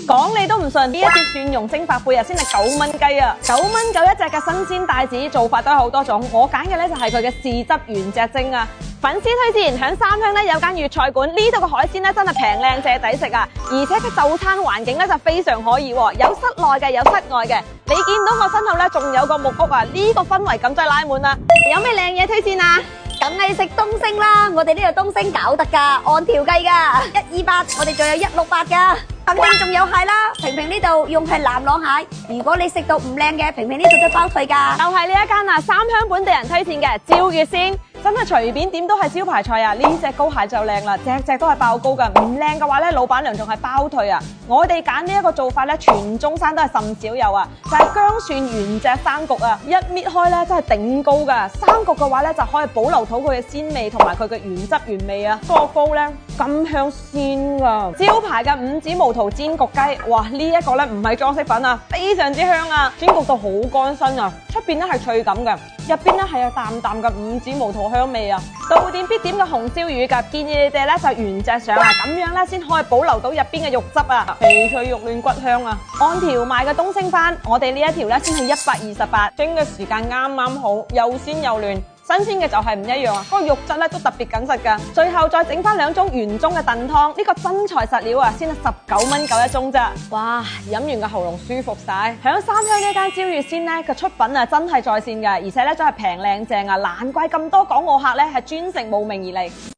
講你都唔信，呢一隻蒜蓉蒸發貝啊，先係9蚊雞啊，9蚊9一隻嘅新鮮帶子，做法都有好多種。我揀嘅咧就係佢嘅豉汁原隻蒸啊。粉絲推薦，響三鄉咧有間粵菜館，呢度嘅海鮮咧真係平靚正抵食啊！而且佢就餐環境咧就非常可以喎，有室內嘅，有室外嘅。你見到我身後咧仲有個木屋啊，呢個氛圍感真係拉滿啦！有咩靚嘢推薦啊？梗係食東星啦，我哋呢度東星搞得㗎，按條計㗎，128，我哋仲有168㗎。肯定仲有蟹啦，平平呢度用係南朗蟹，如果你食到唔靚嘅，平平呢度都包退㗎。就係呢一間啊，三鄉本地人推薦嘅照月鮮，真係隨便點都係招牌菜啊！呢隻膏蟹就靚啦，隻隻都係爆膏㗎，唔靚嘅話咧，老闆娘仲係包退啊！我哋揀呢一個做法咧，全中山都係甚少有啊，就係薑蒜原隻生焗啊，一搣開咧真係頂膏㗎，生焗嘅話咧就可以保留到佢嘅鮮味同埋佢嘅原汁原味啊！個膏咧咁香鮮㗎，招牌嘅五指毛桃煎焗雞，哇！呢一個咧唔係裝飾品啊，非常之香啊，煎焗到好乾身啊，出邊咧係脆感嘅，入邊咧係有淡淡嘅五指毛桃香味啊！到店必點嘅紅燒魚㗎，建議你哋咧就原隻上啊，咁樣咧先可以保留到入邊嘅肉汁啊，肥脆肉嫩骨香啊！按條賣嘅東星斑，我哋呢一條咧先係128，蒸嘅時間啱啱好，又鮮又嫩。新鮮嘅就係唔一樣啊，嗰個肉質咧都特別緊實㗎。最後再整翻2盅原盅嘅燉湯，呢個真材實料啊，先係19蚊9一盅咋。哇，飲完個喉嚨舒服晒。響三鄉呢間招月鮮咧嘅出品啊，真係在線㗎，而且咧真係平靚正啊，難怪咁多港澳客咧係專程慕名而嚟。